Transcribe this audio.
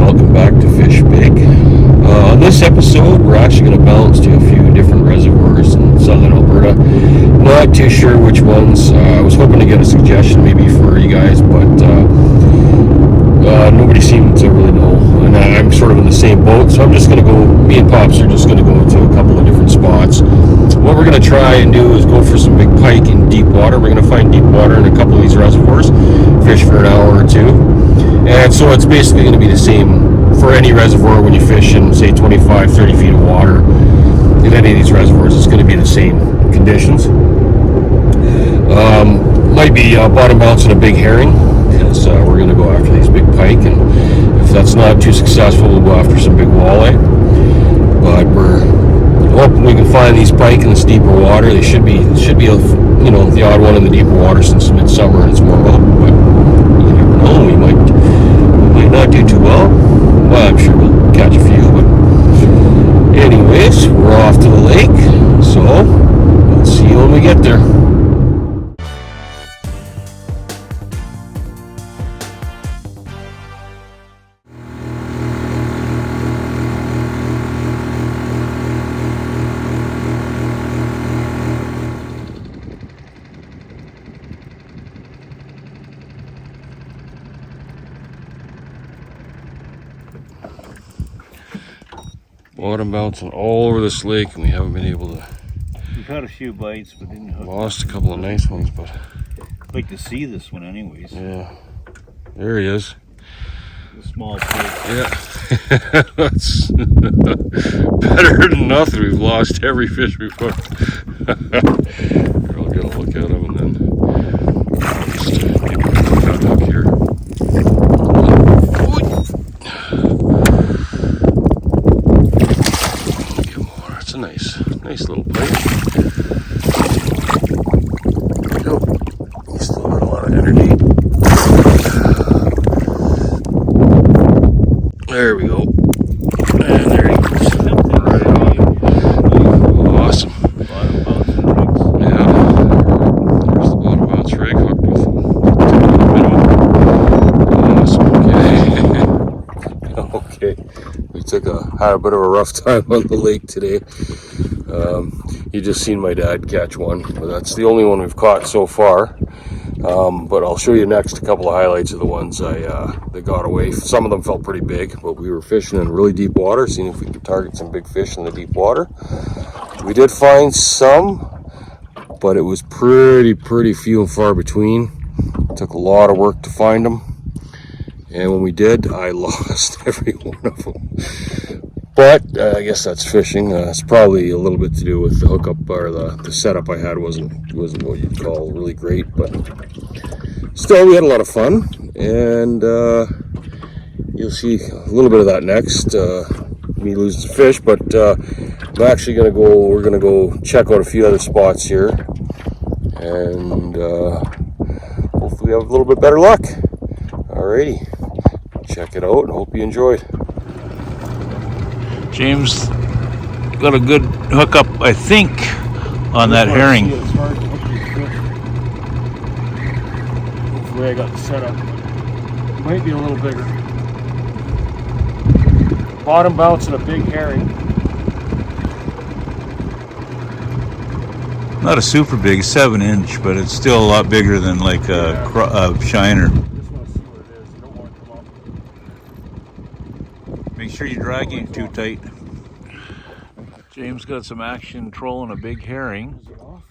welcome back to Fish Big. On this episode, we're actually going to bounce to a few different reservoirs in southern Alberta. Not too sure which ones. I was hoping to get a suggestion maybe for you guys, but nobody seemed to really know. And I'm sort of in the same boat, so I'm just going to go, me and Pops are just going to go to a couple of different spots. What we're going to try and do is go for some big pike in deep water. We're going to find deep water in a couple of these reservoirs, fish for an hour or two. And so it's basically going to be the same for any reservoir when you fish in, say, 25, 30 feet of water. In any of these reservoirs, it's going to be the same conditions. Might be bottom bouncing a big herring, because we're going to go after these big pike. And if that's not too successful, we'll go after some big walleye. But we're hoping we can find these pike in this deeper water. They should be the odd one in the deeper water since it's midsummer and it's warm up. But you never know, we might not do too well. Well, I'm sure we'll catch a few, but anyways, we're off to the lake, so let's see you when we get there. Bottom bouncing all over this lake, and we haven't been able to. We've had a few bites, but didn't hook. Lost a couple of nice ones, but I'd like to see this one, anyways. yeah, there he is. The small pike. Yeah, that's better than nothing. We've lost every fish we've hooked. I'll get a look at him and then just maybe cut hook here. Nice little pike. Nope. He's still got a lot of energy. There we go. And there he goes. Right on. Awesome. Bottom bouncing rigs. Yeah. There's the bottom bounce rig hooked with minimum. Awesome. Okay. Okay. We had a bit of a rough time on the lake today. You just seen my dad catch one, but that's the only one we've caught so far. But I'll show you next a couple of highlights of the ones that got away. Some of them felt pretty big, but we were fishing in really deep water, seeing if we could target some big fish in the deep water. We did find some, but it was pretty few and far between. It took a lot of work to find them, and when we did, I lost every one of them. But I guess that's fishing. It's probably a little bit to do with the hookup, or the setup I had wasn't what you'd call really great. But still, we had a lot of fun, and you'll see a little bit of that next. Me losing some fish, but I'm actually we're gonna go check out a few other spots here, and hopefully have a little bit better luck. Alrighty, check it out, and hope you enjoyed. James got a good hookup, I think, on that herring. It's hard to hook these fish. That's the way I got the setup. Might be a little bigger. Bottom bouncing a big herring. Not a super big, 7-inch, but it's still a lot bigger than like a shiner. Just want to see what it is. You don't want to come up. Make sure you drag it too tight. James got some action trolling a big herring. Is it off?